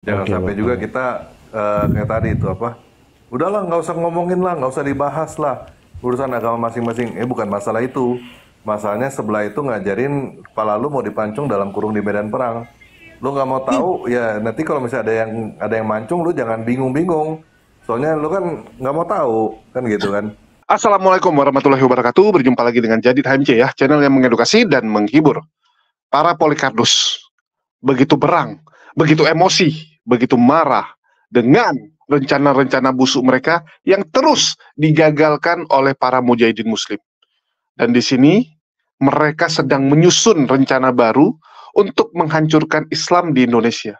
Jangan Oke, sampai juga Bang. kita kayak tadi itu apa? Udahlah, nggak usah ngomongin lah, nggak usah dibahas lah urusan agama masing-masing. Bukan masalah itu. Masalahnya sebelah itu ngajarin kepala lu mau dipancung dalam kurung di medan perang. Lu nggak mau Iya. tahu, ya nanti kalau misalnya ada yang mancung, lu jangan bingung-bingung. Soalnya lu kan nggak mau tahu, kan gitu kan? Assalamualaikum warahmatullahi wabarakatuh. Berjumpa lagi dengan Jadid HMC ya, channel yang mengedukasi dan menghibur. Para Polikardus begitu berang, begitu emosi, begitu marah dengan rencana-rencana busuk mereka yang terus digagalkan oleh para mujahidin muslim. Dan di sini mereka sedang menyusun rencana baru untuk menghancurkan Islam di Indonesia.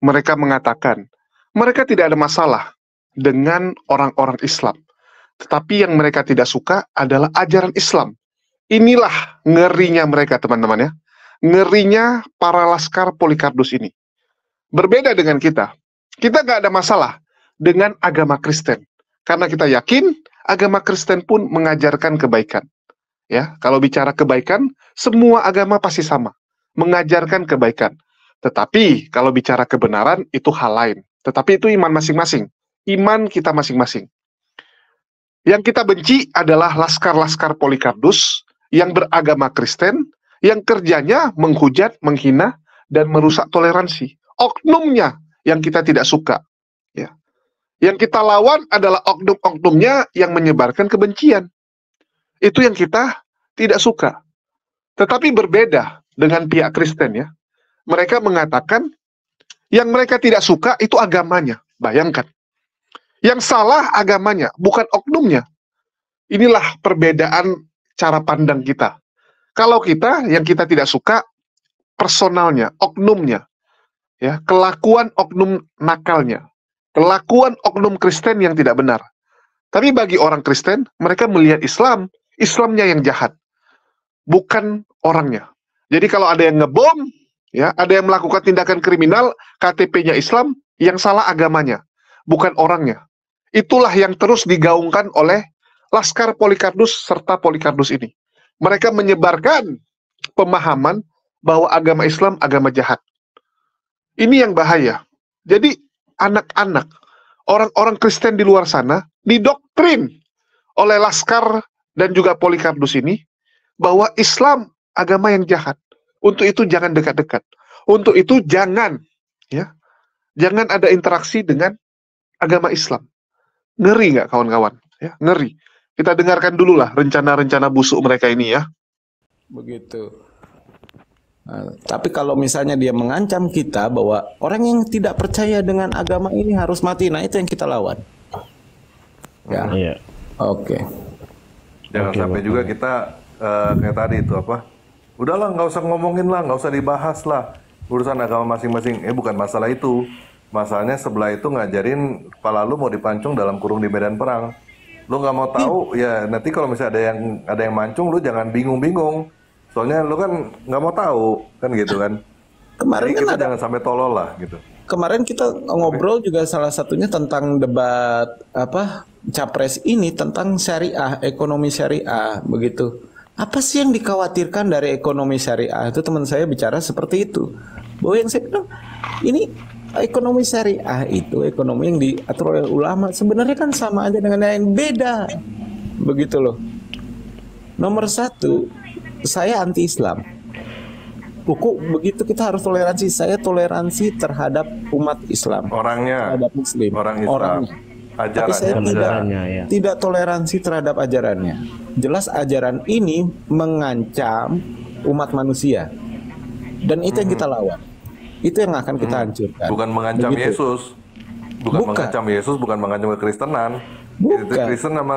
Mereka mengatakan, mereka tidak ada masalah dengan orang-orang Islam. Tetapi yang mereka tidak suka adalah ajaran Islam. Inilah ngerinya mereka, teman-teman ya. Ngerinya para laskar Polikardus ini. Berbeda dengan kita. Kita nggak ada masalah dengan agama Kristen. Karena kita yakin agama Kristen pun mengajarkan kebaikan. Ya, kalau bicara kebaikan, semua agama pasti sama. Mengajarkan kebaikan. Tetapi kalau bicara kebenaran, itu hal lain. Tetapi itu iman masing-masing. Iman kita masing-masing. Yang kita benci adalah laskar-laskar Polikardus yang beragama Kristen, yang kerjanya menghujat, menghina, dan merusak toleransi. Oknumnya yang kita tidak suka. Ya. Yang kita lawan adalah oknum-oknumnya yang menyebarkan kebencian. Itu yang kita tidak suka. Tetapi berbeda dengan pihak Kristen ya. Mereka mengatakan yang mereka tidak suka itu agamanya. Bayangkan. Yang salah agamanya, bukan oknumnya. Inilah perbedaan cara pandang kita. Kalau kita, yang kita tidak suka, personalnya, oknumnya, ya, kelakuan oknum nakalnya, kelakuan oknum Kristen yang tidak benar. Tapi bagi orang Kristen, mereka melihat Islam, Islamnya yang jahat, bukan orangnya. Jadi kalau ada yang ngebom, ya, ada yang melakukan tindakan kriminal, KTP-nya Islam, yang salah agamanya, bukan orangnya. Itulah yang terus digaungkan oleh laskar Polikardus serta Polikardus ini. Mereka menyebarkan pemahaman bahwa agama Islam agama jahat. Ini yang bahaya. Jadi anak-anak, orang-orang Kristen di luar sana didoktrin oleh laskar dan juga Polikardus ini bahwa Islam agama yang jahat. Untuk itu jangan dekat-dekat. Untuk itu jangan jangan ada interaksi dengan agama Islam. Ngeri nggak kawan-kawan? Ya, ngeri. Kita dengarkan dulu lah rencana-rencana busuk mereka ini ya. Begitu. Nah, tapi kalau misalnya dia mengancam kita bahwa orang yang tidak percaya dengan agama ini harus mati, nah itu yang kita lawan. Ya, Iya. oke. Jangan Oke, sampai juga Bang. kita kayak tadi itu apa? Udahlah, nggak usah ngomongin lah, nggak usah dibahas lah urusan agama masing-masing. Bukan masalah itu. Masalahnya sebelah itu ngajarin kepala lu mau dipancung dalam kurung di medan perang. Lu nggak mau Iya. tahu, ya nanti kalau misalnya ada yang mancung, lu jangan bingung-bingung. Soalnya lu kan nggak mau tahu, kan gitu kan? Jadi Kemarin kan kita ada, jangan sampai tolol lah gitu. kemarin kita ngobrol juga salah satunya tentang debat apa capres ini tentang syariah, ekonomi syariah, begitu. Apa sih yang dikhawatirkan dari ekonomi syariah? Itu teman saya bicara seperti itu. Bahwa yang saya bilang ini ekonomi syariah itu ekonomi yang diatur oleh ulama sebenarnya kan sama aja dengan yang beda, begitu loh. Nomor satu, saya anti Islam. Buku begitu kita harus toleransi. Saya toleransi terhadap umat Islam, Orangnya, terhadap Muslim, orang Islam, orangnya. Tapi ajarannya saya Bukan tidak enggak. ajarannya ya. tidak toleransi terhadap ajarannya. Jelas ajaran ini mengancam umat manusia dan itu yang kita lawan. Itu yang akan kita hancurkan. Bukan mengancam Begitu. Yesus, bukan Bukan, mengancam Yesus, bukan mengancam kekristenan. Itu bukan. Kristen sama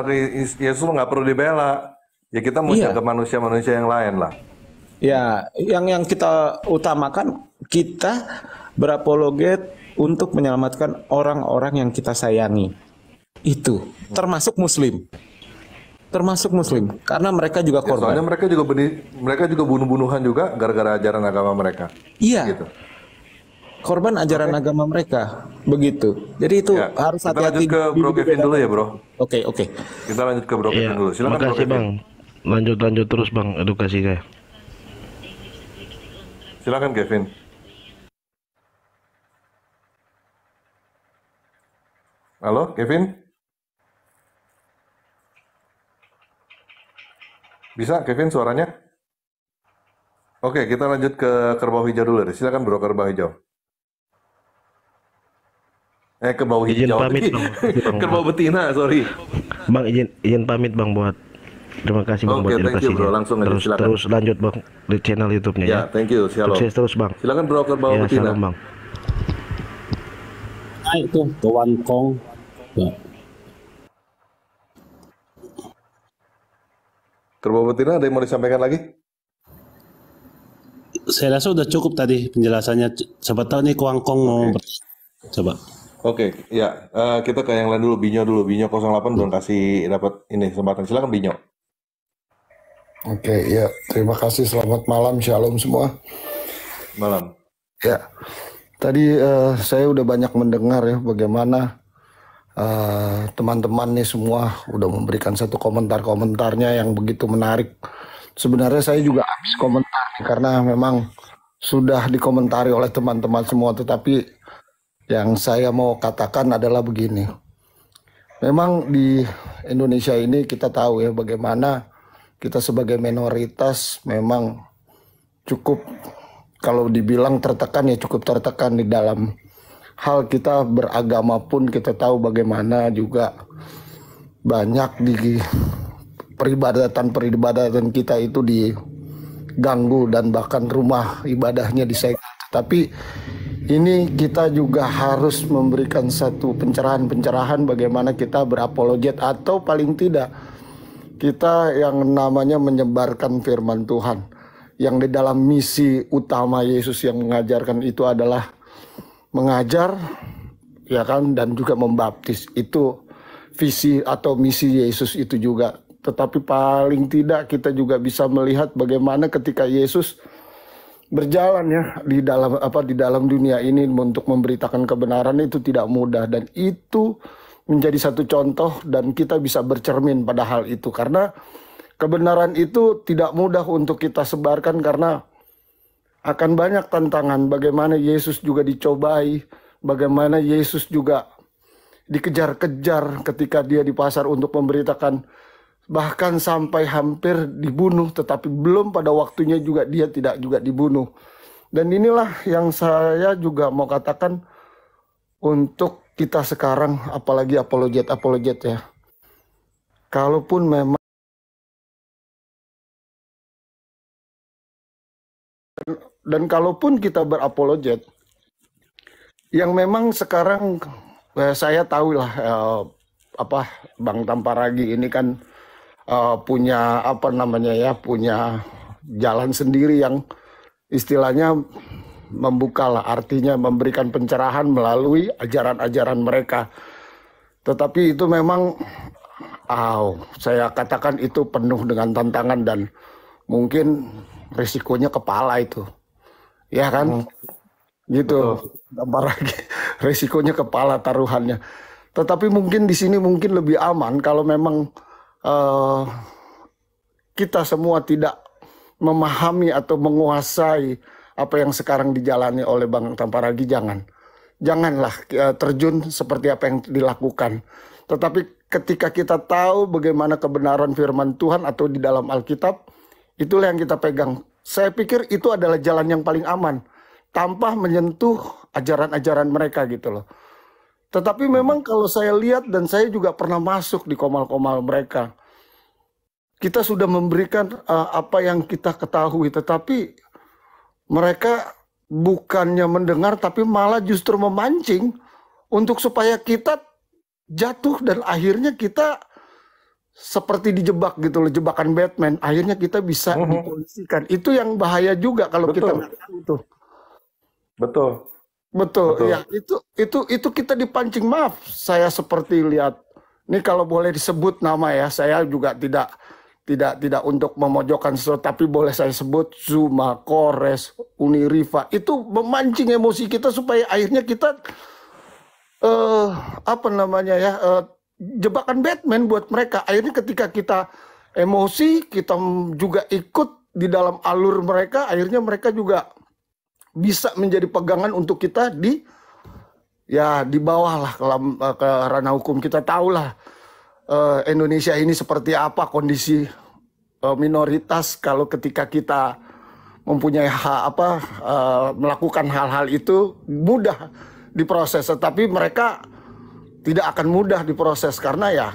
Yesus nggak perlu dibela. Ya kita mau Iya. jaga manusia-manusia yang lain lah. Ya, yang kita utamakan kita berapologet untuk menyelamatkan orang-orang yang kita sayangi. Itu termasuk Muslim, termasuk Muslim, karena mereka juga Ya, soalnya korban. mereka juga bunuh-bunuhan juga gara-gara ajaran agama mereka. Iya, Gitu. korban ajaran Oke. agama mereka, begitu. Jadi itu Ya, harus kita lanjut hati-hati ke Bro Kevin dulu dibedakan. ya, Bro. Oke, oke. Kita lanjut ke Bro Iya. Kevin dulu. Silakan Bro Makasih, Kevin. Bang. Lanjut terus, Bang, edukasi saya. Silakan Kevin. Halo, Kevin? Bisa, Kevin, suaranya? Oke, kita lanjut ke kerbau hijau dulu deh. Silakan bro, kerbau hijau. Kerbau Izin hijau pamit tadi. bang, makasih, bang. Kerbau betina, sorry. Bang izin pamit bang buat terima kasih bang Oke, buat thank you edukasinya. bro. Langsung aja, Terus silakan. terus lanjut bang di channel YouTube-nya Ya, ya. thank you. Shalom. Sukses terus bang. Silakan bro, kerbau Ya betina. salam bang. Naik tuh ke Wankong. Ya. Kerbau betina ada yang mau disampaikan lagi? Saya rasa udah cukup tadi penjelasannya. Siapa tahu nih ke Wankong mau coba. Oke, ya. Kita ke yang lain dulu. Binyo dulu. Binyo 08 belum kasih dapat ini kesempatan. Silakan Binyo. Oke, ya. Terima kasih. Selamat malam. Shalom semua. Malam. Ya. Tadi saya udah banyak mendengar ya bagaimana teman-teman nih semua udah memberikan satu komentar-komentarnya yang begitu menarik. Sebenarnya saya juga habis komentar karena memang sudah dikomentari oleh teman-teman semua. Tetapi yang saya mau katakan adalah begini. Memang di Indonesia ini kita tahu ya bagaimana kita sebagai minoritas memang cukup, kalau dibilang tertekan ya cukup tertekan di dalam hal kita beragama pun. Kita tahu bagaimana juga banyak di peribadatan kita itu diganggu dan bahkan rumah ibadahnya disegel. Tapi ini kita juga harus memberikan satu pencerahan-pencerahan bagaimana kita berapologet atau paling tidak kita yang namanya menyebarkan firman Tuhan. Yang di dalam misi utama Yesus yang mengajarkan itu adalah mengajar, ya kan, dan juga membaptis. Itu visi atau misi Yesus itu juga. Tetapi paling tidak kita juga bisa melihat bagaimana ketika Yesus berjalan ya di dalam dunia ini untuk memberitakan kebenaran itu tidak mudah, dan itu menjadi satu contoh dan kita bisa bercermin pada hal itu karena kebenaran itu tidak mudah untuk kita sebarkan karena akan banyak tantangan. Bagaimana Yesus juga dicobai, bagaimana Yesus juga dikejar-kejar ketika dia di pasar untuk memberitakan, bahkan sampai hampir dibunuh, tetapi belum pada waktunya juga dia tidak juga dibunuh. Dan inilah yang saya juga mau katakan untuk kita sekarang, apalagi apologet ya. Kalaupun memang dan kalaupun kita berapologet, yang memang sekarang saya tahu lah Bang Tamparagi ini kan punya punya jalan sendiri yang istilahnya membuka lah, artinya memberikan pencerahan melalui ajaran-ajaran mereka. Tetapi itu memang saya katakan itu penuh dengan tantangan dan mungkin risikonya kepala itu, ya kan? Gitu, apalagi risikonya kepala taruhannya. Tetapi mungkin di sini mungkin lebih aman kalau memang kita semua tidak memahami atau menguasai apa yang sekarang dijalani oleh Bang Tamparagi. Janganlah terjun seperti apa yang dilakukan. Tetapi ketika kita tahu bagaimana kebenaran firman Tuhan atau di dalam Alkitab, itulah yang kita pegang. Saya pikir itu adalah jalan yang paling aman tanpa menyentuh ajaran-ajaran mereka gitu loh. Tetapi memang kalau saya lihat dan saya juga pernah masuk di komal-komal mereka, kita sudah memberikan apa yang kita ketahui, tetapi mereka bukannya mendengar tapi malah justru memancing untuk supaya kita jatuh dan akhirnya kita seperti dijebak gitu loh, jebakan Batman. Akhirnya kita bisa dipolisikan. Itu yang bahaya juga kalau kita nggak tahu itu. Betul. Ya itu kita dipancing. Maaf, saya seperti lihat. Ini kalau boleh disebut nama ya, saya juga tidak untuk memojokkan sesuatu, tapi boleh saya sebut Zuma, Kores, Uniriva. Itu memancing emosi kita supaya akhirnya kita jebakan Batman buat mereka. Akhirnya ketika kita emosi, kita juga ikut di dalam alur mereka, akhirnya mereka juga bisa menjadi pegangan untuk kita ya di bawah lah ke ranah hukum. Kita tahulah Indonesia ini seperti apa kondisi minoritas kalau ketika kita mempunyai hak melakukan hal-hal itu mudah diproses, tetapi mereka tidak akan mudah diproses karena ya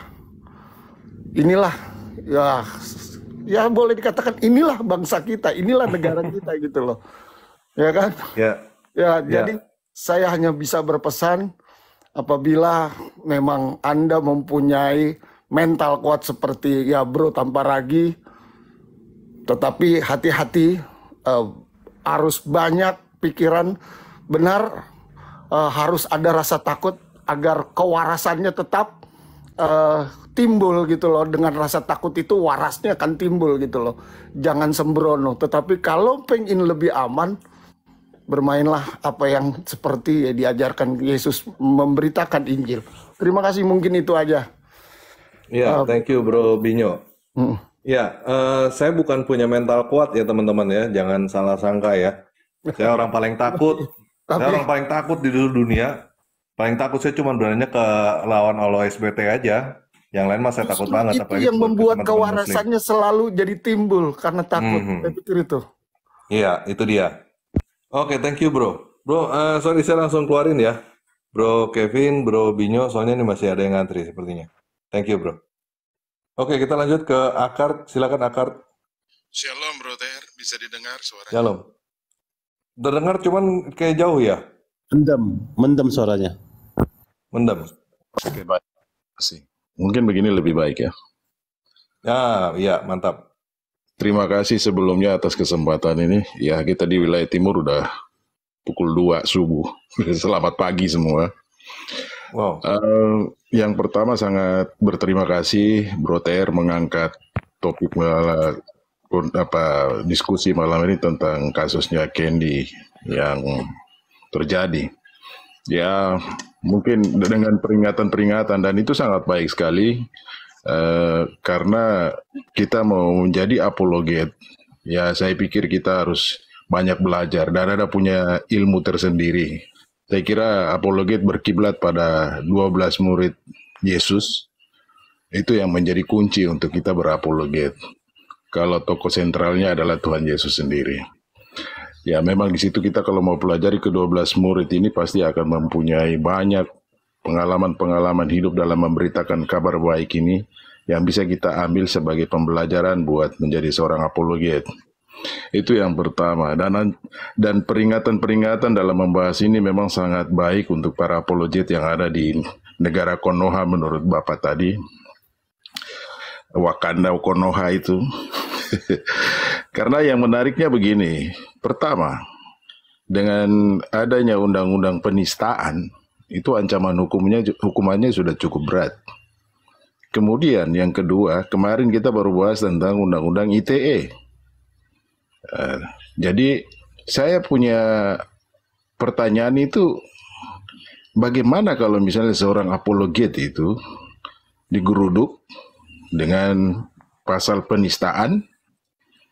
inilah ya boleh dikatakan inilah bangsa kita, inilah negara kita gitu loh, ya kan? Ya, jadi saya hanya bisa berpesan apabila memang Anda mempunyai mental kuat seperti ya Bro Tamparagi, tetapi hati-hati, harus banyak pikiran benar, harus ada rasa takut agar kewarasannya tetap timbul gitu loh. Dengan rasa takut itu warasnya akan timbul gitu loh. Jangan sembrono. Tetapi kalau pengen lebih aman, bermainlah apa yang seperti diajarkan Yesus, memberitakan Injil. Terima kasih, mungkin itu aja. Ya, thank you Bro Binyo. Ya, saya bukan punya mental kuat ya teman-teman ya, jangan salah sangka ya. Saya orang paling takut, saya orang paling takut di dunia. Paling takut saya cuma beraninya ke lawan OSBT aja. Yang lain mah saya takut banget. Itu yang membuat kewarasannya selalu jadi timbul karena takut. Saya pikir itu. Iya, itu dia. Oke, thank you Bro. Bro, sorry saya langsung keluarin ya. Bro Kevin, Bro Binyo, soalnya ini masih ada yang ngantri sepertinya. Thank you Bro. Oke, kita lanjut ke Akar. Silakan Akar. Shalom Bro Ter, bisa didengar suaranya? Shalom. Terdengar cuman kayak jauh ya? Mendem suaranya. Mendem. Oke, baik. Kasih. Mungkin begini lebih baik ya. Iya, mantap. Terima kasih sebelumnya atas kesempatan ini. Ya, kita di wilayah timur udah pukul 2 subuh. Selamat pagi semua. Wow. Yang pertama sangat berterima kasih Bro TR mengangkat topik diskusi malam ini tentang kasusnya Candy yang terjadi. Ya mungkin dengan peringatan-peringatan, dan itu sangat baik sekali karena kita mau menjadi apologet. Ya saya pikir kita harus banyak belajar dan ada punya ilmu tersendiri. Saya kira apologet berkiblat pada 12 murid Yesus. Itu yang menjadi kunci untuk kita berapologet. Kalau tokoh sentralnya adalah Tuhan Yesus sendiri. Ya memang di situ kita kalau mau pelajari ke-12 murid ini pasti akan mempunyai banyak pengalaman-pengalaman hidup dalam memberitakan kabar baik ini yang bisa kita ambil sebagai pembelajaran buat menjadi seorang apologet. Itu yang pertama, dan peringatan-peringatan dalam membahas ini memang sangat baik untuk para apologet yang ada di negara Konoha menurut Bapak tadi, Wakanda Konoha itu. Karena yang menariknya begini, pertama, dengan adanya undang-undang penistaan, itu ancaman hukumannya sudah cukup berat. Kemudian yang kedua, kemarin kita baru bahas tentang undang-undang ITE. Jadi saya punya pertanyaan itu, bagaimana kalau misalnya seorang apologet itu digeruduk dengan pasal penistaan,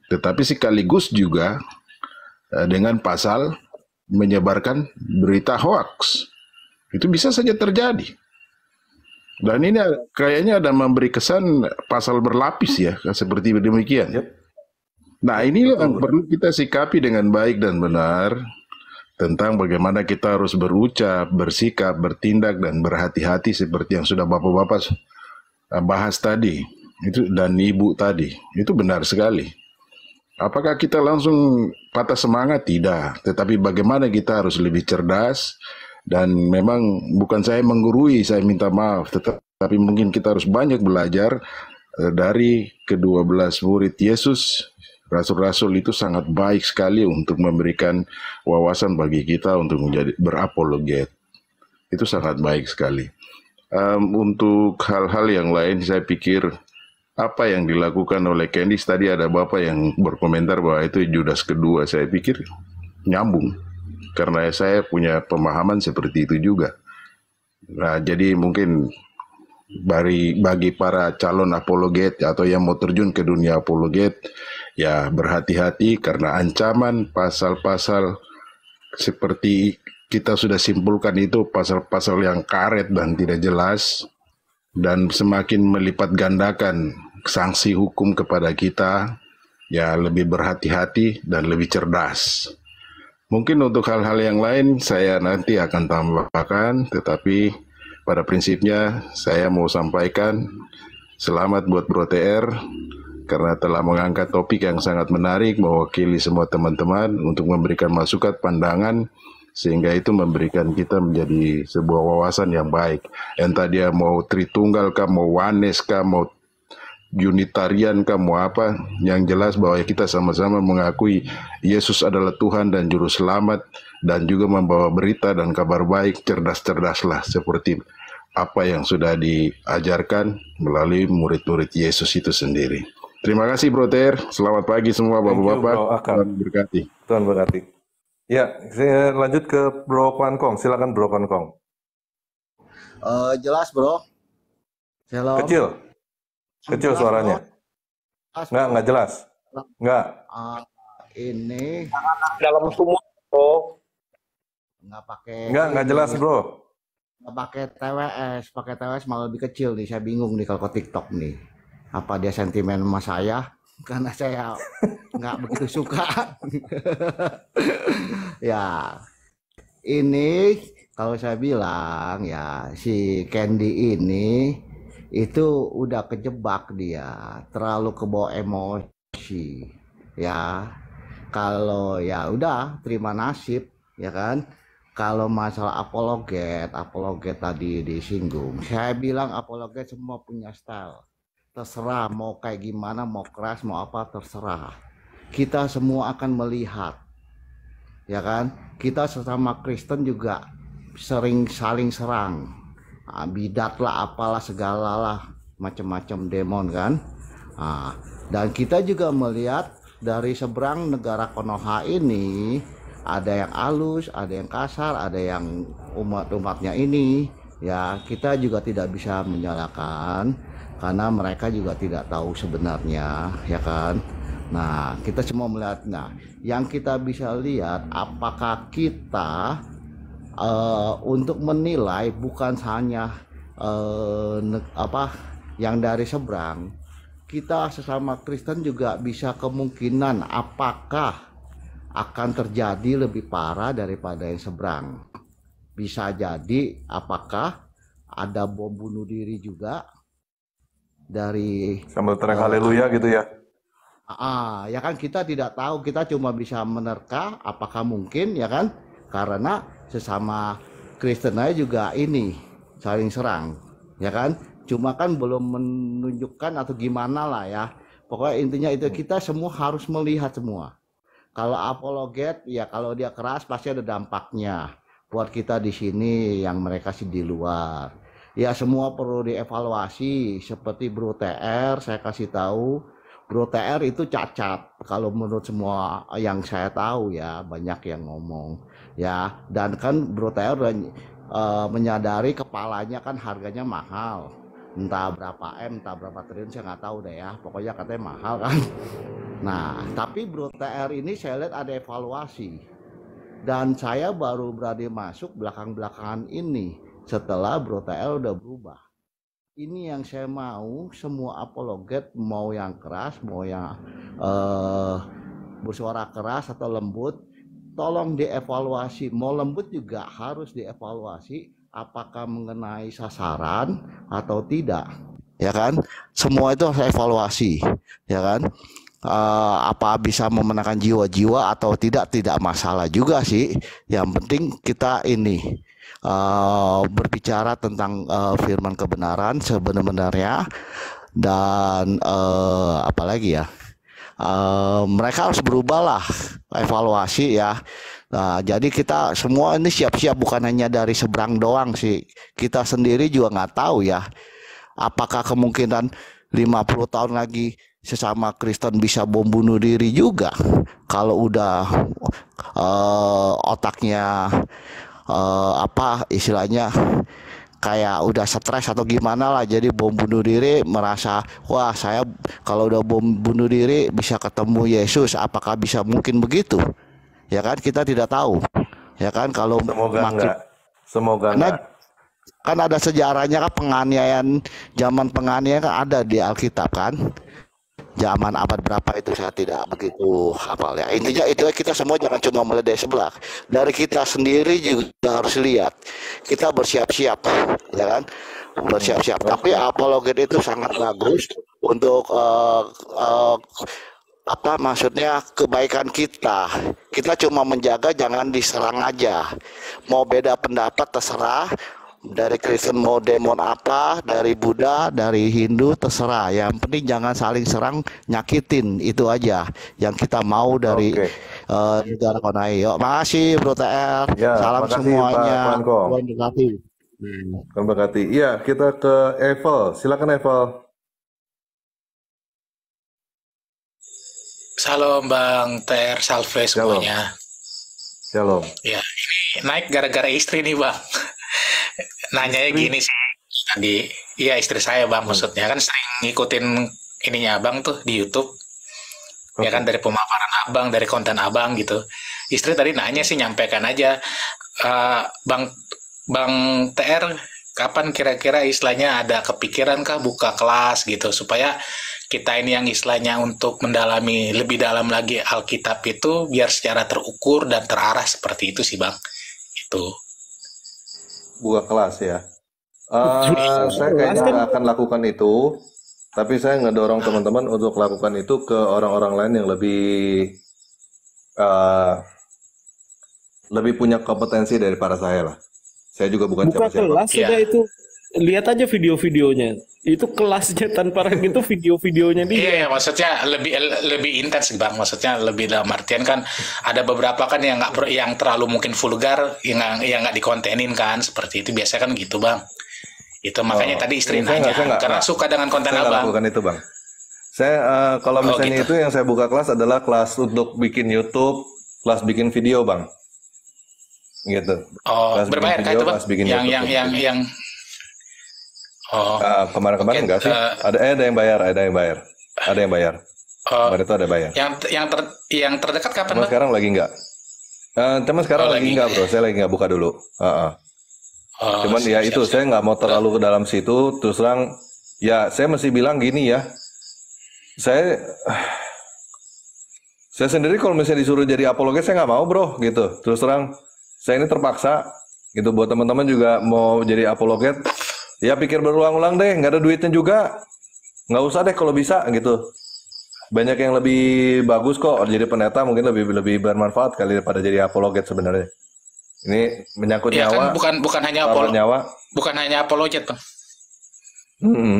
tetapi sekaligus juga dengan pasal menyebarkan berita hoaks. Itu bisa saja terjadi. Dan ini kayaknya ada memberi kesan pasal berlapis ya, seperti demikian. Nah ini yang perlu kita sikapi dengan baik dan benar tentang bagaimana kita harus berucap, bersikap, bertindak, dan berhati-hati seperti yang sudah Bapak-Bapak bahas tadi itu dan Ibu tadi. Itu benar sekali. Apakah kita langsung patah semangat? Tidak. Tetapi bagaimana kita harus lebih cerdas, dan memang bukan saya menggurui, saya minta maaf, tetapi mungkin kita harus banyak belajar dari ke-12 murid Yesus. Rasul-rasul itu sangat baik sekali untuk memberikan wawasan bagi kita untuk menjadi berapologet. Itu sangat baik sekali. Untuk hal-hal yang lain, saya pikir apa yang dilakukan oleh Candice tadi, ada Bapak yang berkomentar bahwa itu Judas kedua. Saya pikir nyambung, karena saya punya pemahaman seperti itu juga. Nah, jadi mungkin bagi para calon apologet atau yang mau terjun ke dunia apologet, ya berhati-hati karena ancaman pasal-pasal seperti kita sudah simpulkan itu pasal-pasal yang karet dan tidak jelas, dan semakin melipat gandakan sanksi hukum kepada kita, ya lebih berhati-hati dan lebih cerdas. Mungkin untuk hal-hal yang lain saya nanti akan tambahkan, tetapi pada prinsipnya saya mau sampaikan selamat buat Bro TR karena telah mengangkat topik yang sangat menarik, mewakili semua teman-teman untuk memberikan masukan, pandangan, sehingga itu memberikan kita menjadi sebuah wawasan yang baik. Entah dia mau Tritunggal kah, mau Wanes kah, mau Unitarian kah, mau apa, yang jelas bahwa kita sama-sama mengakui Yesus adalah Tuhan dan Juru Selamat, dan juga membawa berita dan kabar baik. Cerdas-cerdaslah seperti apa yang sudah diajarkan melalui murid-murid Yesus itu sendiri. Terima kasih Bro Ter, selamat pagi semua Bapak-Bapak, Tuhan berkati. Tuhan berkati. Ya, saya lanjut ke Bro Kwan Kong. Silakan Bro Kwan Kong. Jelas Bro. Shalom. Kecil suaranya. Nggak jelas. Nggak. Ini dalam semua Bro. Nggak jelas Bro. Nggak pakai TWS malah lebih kecil nih. Saya bingung nih kalau ke TikTok nih. Apa dia sentimen sama saya? Karena saya nggak begitu suka. Ya, ini kalau saya bilang ya si Candy ini itu udah kejebak, dia terlalu kebawa emosi ya. Kalau ya udah terima nasib ya kan. Kalau masalah apologet tadi disinggung, saya bilang apologet semua punya style. Terserah mau kayak gimana, mau keras, mau apa, terserah. Kita semua akan melihat, ya kan? Kita sesama Kristen juga sering saling serang, bidat lah, apalah segalalah, macam-macam demon kan. Dan kita juga melihat dari seberang negara Konoha ini, ada yang halus, ada yang kasar, ada yang umat-umatnya ini. Ya kita juga tidak bisa menyalahkan, karena mereka juga tidak tahu sebenarnya, ya kan. Nah kita semua melihat. Nah yang kita bisa lihat, apakah kita untuk menilai bukan hanya yang dari seberang, kita sesama Kristen juga bisa kemungkinan apakah akan terjadi lebih parah daripada yang seberang. Bisa jadi apakah ada bom bunuh diri juga dari sambil teriak haleluya gitu ya. Ya kan kita tidak tahu, kita cuma bisa menerka apakah mungkin ya kan, karena sesama Kristen aja juga ini saling serang ya kan, cuma kan belum menunjukkan atau gimana lah ya. Pokoknya intinya itu kita semua harus melihat semua. Kalau apologet ya kalau dia keras pasti ada dampaknya buat kita di sini, yang mereka sih di luar. Ya semua perlu dievaluasi. Seperti Bro TR, saya kasih tahu, Bro TR itu cacat. Kalau menurut semua yang saya tahu ya, banyak yang ngomong. Ya, dan kan Bro TR menyadari kepalanya kan harganya mahal. Entah berapa M, entah berapa triliun, saya nggak tahu deh ya. Pokoknya katanya mahal kan. Nah, tapi Bro TR ini saya lihat ada evaluasi. Dan saya baru berani masuk belakang-belakangan ini, setelah Bro TR udah berubah. Ini yang saya mau, semua apologet, mau yang keras, mau yang bersuara keras atau lembut, tolong dievaluasi. Mau lembut juga harus dievaluasi, apakah mengenai sasaran atau tidak. Ya kan? Semua itu harus evaluasi, ya kan? Apa bisa memenangkan jiwa-jiwa atau tidak masalah juga sih. Yang penting kita ini berbicara tentang firman kebenaran sebenar-benarnya, dan apalagi ya, mereka harus berubahlah, evaluasi ya. Nah, jadi kita semua ini siap-siap, bukan hanya dari seberang doang sih, kita sendiri juga nggak tahu ya, apakah kemungkinan 50 tahun lagi sesama Kristen bisa bom bunuh diri juga. Kalau udah otaknya istilahnya kayak udah stres atau gimana lah, jadi bom bunuh diri, merasa wah saya kalau udah bom bunuh diri bisa ketemu Yesus, apakah bisa mungkin begitu? Ya kan kita tidak tahu. Ya kan kalau Semoga makin enggak. Semoga karena enggak. kan ada sejarahnya kan penganiayaan zaman penganiayaan kan ada di Alkitab kan. Zaman abad berapa itu saya tidak begitu hafal ya. Intinya itu kita semua jangan cuma meledai sebelah. Dari kita sendiri juga harus lihat. Kita bersiap-siap, ya kan? Bersiap-siap. Tapi apologet itu sangat bagus untuk apa maksudnya kebaikan kita. Kita cuma menjaga jangan diserang aja. Mau beda pendapat terserah. Dari Kristen mau demon apa, dari Buddha, dari Hindu terserah. Yang penting jangan saling serang, nyakitin itu aja yang kita mau dari Oke. negara Konai. Yuk, makasih Bro TR. Ya, Salam makasih Pak semuanya. Kuankong. Tuhan berkati. Terima kasih. Iya, kita ke Evel. Silakan Evel. Salam Bang TR Salve Shalom. semuanya. Shalom. Ya, ini naik gara-gara istri nih Bang. Nanyanya gini sih tadi, iya istri saya Bang, maksudnya kan sering ngikutin ininya Abang tuh di YouTube, ya kan dari pemaparan Abang, dari konten Abang gitu. Istri tadi nanya sih nyampaikan aja, Bang TR, kapan kira-kira istilahnya ada kepikiran kah buka kelas gitu supaya kita ini yang istilahnya untuk mendalami lebih dalam lagi Alkitab itu biar secara terukur dan terarah seperti itu sih Bang. Itu. Buka kelas ya. Saya kayaknya nggak akan lakukan itu, tapi saya ngedorong teman-teman untuk lakukan itu ke orang-orang lain yang lebih punya kompetensi daripada saya lah. Saya juga bukan Buka siapa-siapa. kelas sudah itu. Lihat aja video-videonya. Itu kelasnya tanpa rank itu video-videonya dia. Iya, maksudnya lebih intens Bang. Maksudnya lebih dalam artian kan ada beberapa kan yang yang terlalu mungkin vulgar, yang nggak dikontenin kan seperti itu biasanya kan gitu Bang. Itu makanya tadi istri nanya karena suka dengan konten saya nggak Abang. lakukan itu Bang. Saya kalau misalnya gitu. itu yang saya buka kelas adalah kelas untuk bikin YouTube, kelas bikin video Bang. Gitu. Oh, Kelas bikin berbayar kah video, itu Bang? kelas bikin Yang YouTube. yang Oh, kemarin-kemarin enggak sih? Ada yang bayar. Ada yang bayar. Kemarin itu ada bayar. yang terdekat kapan Cuma Bang? sekarang lagi enggak. Cuma sekarang lagi enggak bro. Saya lagi enggak buka dulu. Cuman ya itu saya nggak mau terlalu ke dalam situ. Terus terang, ya saya masih bilang gini ya. Saya sendiri kalau misalnya disuruh jadi apologet saya nggak mau bro gitu. Terus terang, saya ini terpaksa gitu. Buat teman-teman juga mau jadi apologet. Ya pikir berulang-ulang deh, nggak ada duitnya juga, nggak usah deh kalau bisa gitu. Banyak yang lebih bagus kok jadi pendeta, mungkin lebih bermanfaat kali daripada jadi apologet sebenarnya. Ini menyangkut Ya nyawa. kan bukan hanya nyawa. bukan hanya apologet Bang.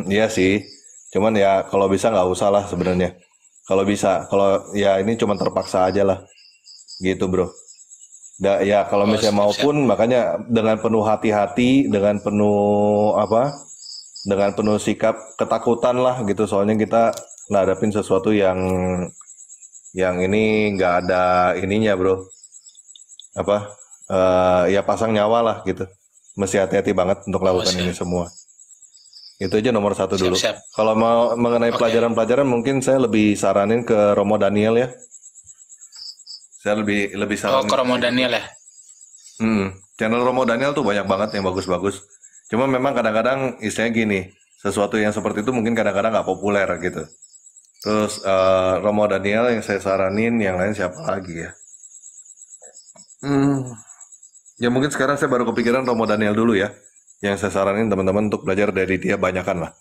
Iya sih, cuman ya kalau bisa nggak usah lah sebenarnya. Kalau bisa, kalau ya ini cuma terpaksa aja lah, gitu bro. Ya kalau misalnya maupun makanya dengan penuh hati-hati, dengan penuh sikap ketakutan lah gitu. Soalnya kita ngadepin sesuatu yang ini nggak ada ininya bro. Ya pasang nyawa lah gitu. Mesti hati-hati banget untuk lakukan ini semua. Itu aja nomor satu dulu. Kalau mau mengenai pelajaran-pelajaran mungkin saya lebih saranin ke Romo Daniel ya. Saya lebih saranin. Ke Romo Daniel ya. Channel Romo Daniel tuh banyak banget yang bagus-bagus. Cuma memang kadang-kadang istilahnya gini, sesuatu yang seperti itu mungkin kadang-kadang nggak populer gitu. Terus Romo Daniel yang saya saranin, yang lain siapa lagi ya? Ya mungkin sekarang saya baru kepikiran Romo Daniel dulu ya. Yang saya saranin teman-teman untuk belajar dari dia banyakan lah.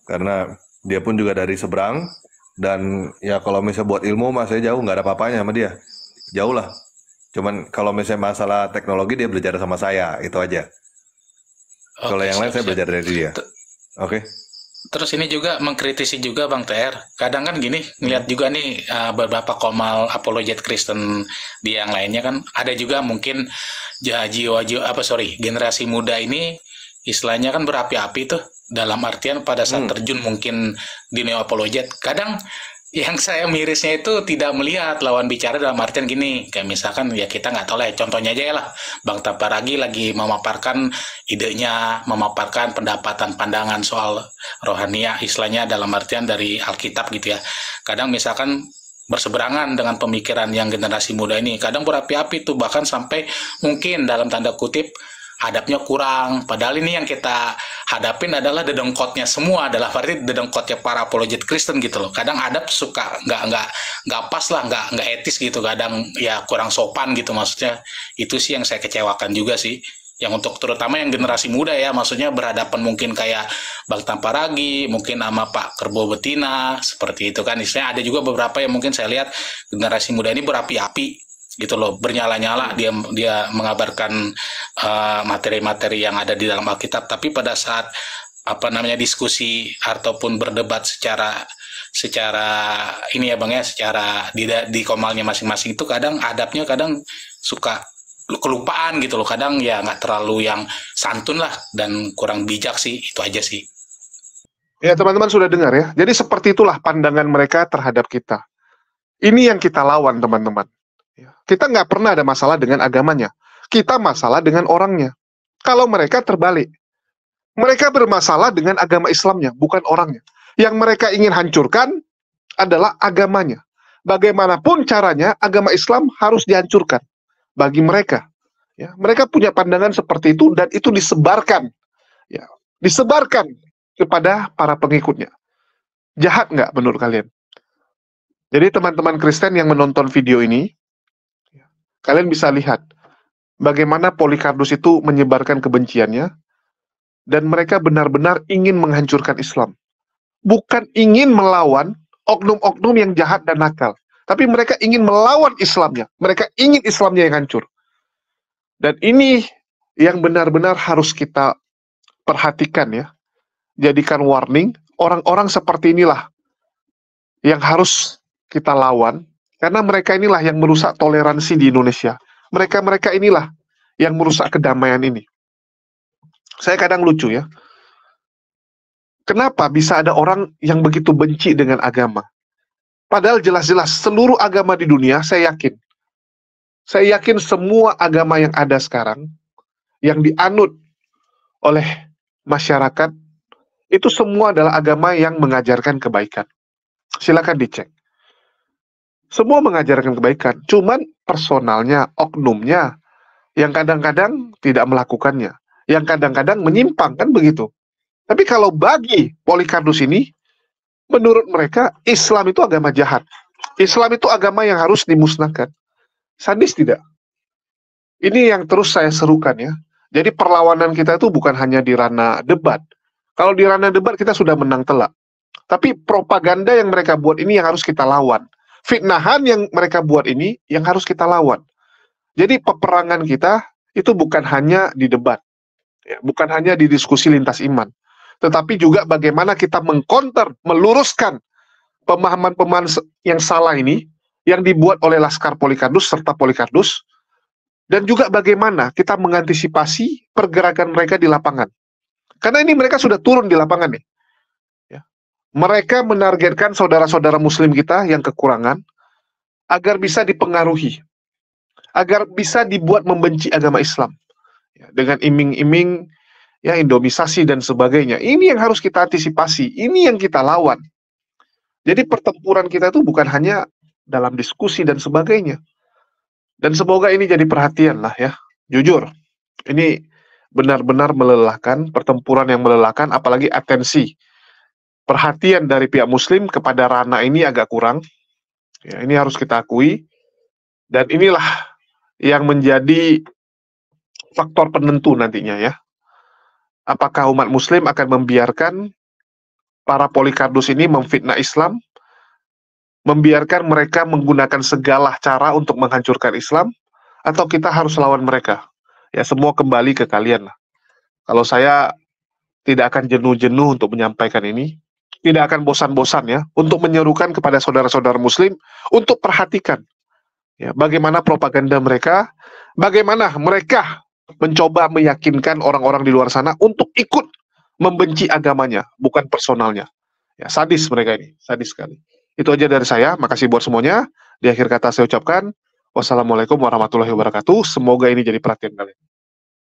Karena dia pun juga dari seberang. Dan ya kalau misalnya buat ilmu mah saya jauh, nggak ada apa-apanya sama dia. Jauh lah. Cuman kalau misalnya masalah teknologi dia belajar sama saya, itu aja. Kalau yang lain saya belajar dari dia. Oke. Terus ini juga mengkritisi juga Bang TR. Kadang kan gini, ngeliat juga nih beberapa komal apologet Kristen di yang lainnya kan ada juga mungkin generasi muda ini istilahnya kan berapi-api tuh dalam artian pada saat terjun mungkin di neo apologet. Kadang yang saya mirisnya itu tidak melihat lawan bicara dalam artian gini, kayak misalkan ya kita nggak tahu lah, contohnya aja ya lah, Bang Taparagi lagi memaparkan idenya, memaparkan pendapatan pandangan soal rohania, istilahnya dalam artian dari Alkitab gitu ya. Kadang misalkan berseberangan dengan pemikiran yang generasi muda ini. Kadang berapi-api tuh, bahkan sampai mungkin dalam tanda kutip adabnya kurang. Padahal ini yang kita hadapin adalah dedengkotnya semua, adalah berarti dedengkotnya para apologet Kristen gitu loh. Kadang adab suka nggak pas lah, nggak etis gitu. Kadang ya kurang sopan gitu, maksudnya. Itu sih yang saya kecewakan juga sih. Yang untuk terutama yang generasi muda ya, maksudnya berhadapan mungkin kayak Bang Tamparagi, mungkin sama Pak Kerbo Betina, seperti itu kan. Istilahnya ada juga beberapa yang mungkin saya lihat generasi muda ini berapi-api gitu loh, bernyala-nyala, dia mengabarkan materi-materi yang ada di dalam Alkitab, tapi pada saat diskusi ataupun berdebat secara ini ya Bang ya, secara di komalnya masing-masing itu kadang adabnya kadang suka kelupaan gitu loh, kadang ya nggak terlalu yang santun lah dan kurang bijak sih, itu aja sih. Ya teman-teman sudah dengar ya, jadi seperti itulah pandangan mereka terhadap kita. Ini yang kita lawan teman-teman. Kita nggak pernah ada masalah dengan agamanya, kita masalah dengan orangnya. Kalau mereka terbalik, mereka bermasalah dengan agama Islamnya, bukan orangnya. Yang mereka ingin hancurkan adalah agamanya. Bagaimanapun caranya, agama Islam harus dihancurkan. Bagi mereka, ya, mereka punya pandangan seperti itu dan itu disebarkan, ya, disebarkan kepada para pengikutnya. Jahat nggak menurut kalian? Jadi teman-teman Kristen yang menonton video ini, ya, kalian bisa lihat bagaimana Polycarpus itu menyebarkan kebenciannya dan mereka benar-benar ingin menghancurkan Islam. Bukan ingin melawan oknum-oknum yang jahat dan nakal. Tapi mereka ingin melawan Islamnya. Mereka ingin Islamnya yang hancur. Dan ini yang benar-benar harus kita perhatikan ya. Jadikan warning, orang-orang seperti inilah yang harus kita lawan. Karena mereka inilah yang merusak toleransi di Indonesia. Mereka-mereka inilah yang merusak kedamaian ini. Saya kadang lucu ya. Kenapa bisa ada orang yang begitu benci dengan agama? Padahal jelas-jelas seluruh agama di dunia, saya yakin semua agama yang ada sekarang, yang dianut oleh masyarakat, itu semua adalah agama yang mengajarkan kebaikan. Silakan dicek. Semua mengajarkan kebaikan, cuman personalnya, oknumnya, yang kadang-kadang tidak melakukannya, yang kadang-kadang menyimpang, kan begitu. Tapi kalau bagi Polycarpus ini, menurut mereka, Islam itu agama jahat. Islam itu agama yang harus dimusnahkan. Sadis tidak? Ini yang terus saya serukan ya. Jadi perlawanan kita itu bukan hanya di ranah debat. Kalau di ranah debat kita sudah menang telak. Tapi propaganda yang mereka buat ini yang harus kita lawan. Fitnahan yang mereka buat ini yang harus kita lawan. Jadi peperangan kita itu bukan hanya di debat. Ya, bukan hanya di diskusi lintas iman. Tetapi juga bagaimana kita mengcounter, meluruskan pemahaman-pemahaman yang salah ini, yang dibuat oleh Laskar Polycarpus serta Polycarpus, dan juga bagaimana kita mengantisipasi pergerakan mereka di lapangan. Karena ini mereka sudah turun di lapangan nih. Ya. Mereka menargetkan saudara-saudara muslim kita yang kekurangan, agar bisa dipengaruhi, agar bisa dibuat membenci agama Islam. Ya, dengan iming-iming, ya, indomisasi dan sebagainya. Ini yang harus kita antisipasi, ini yang kita lawan. Jadi pertempuran kita itu bukan hanya dalam diskusi dan sebagainya. Dan semoga ini jadi perhatian lah ya. Jujur, ini benar-benar melelahkan, pertempuran yang melelahkan, apalagi atensi. Perhatian dari pihak muslim kepada ranah ini agak kurang. Ya, ini harus kita akui. Dan inilah yang menjadi faktor penentu nantinya ya. Apakah umat muslim akan membiarkan para Polycarpus ini memfitnah Islam, membiarkan mereka menggunakan segala cara untuk menghancurkan Islam, atau kita harus lawan mereka? Ya, semua kembali ke kalian lah. Kalau saya tidak akan jenuh-jenuh untuk menyampaikan ini, tidak akan bosan-bosan ya, untuk menyerukan kepada saudara-saudara muslim, untuk perhatikan ya, bagaimana propaganda mereka, bagaimana mereka mencoba meyakinkan orang-orang di luar sana untuk ikut membenci agamanya, bukan personalnya. Ya, sadis mereka ini, sadis sekali. Itu aja dari saya, makasih buat semuanya. Di akhir kata saya ucapkan, wassalamualaikum warahmatullahi wabarakatuh. Semoga ini jadi perhatian kalian.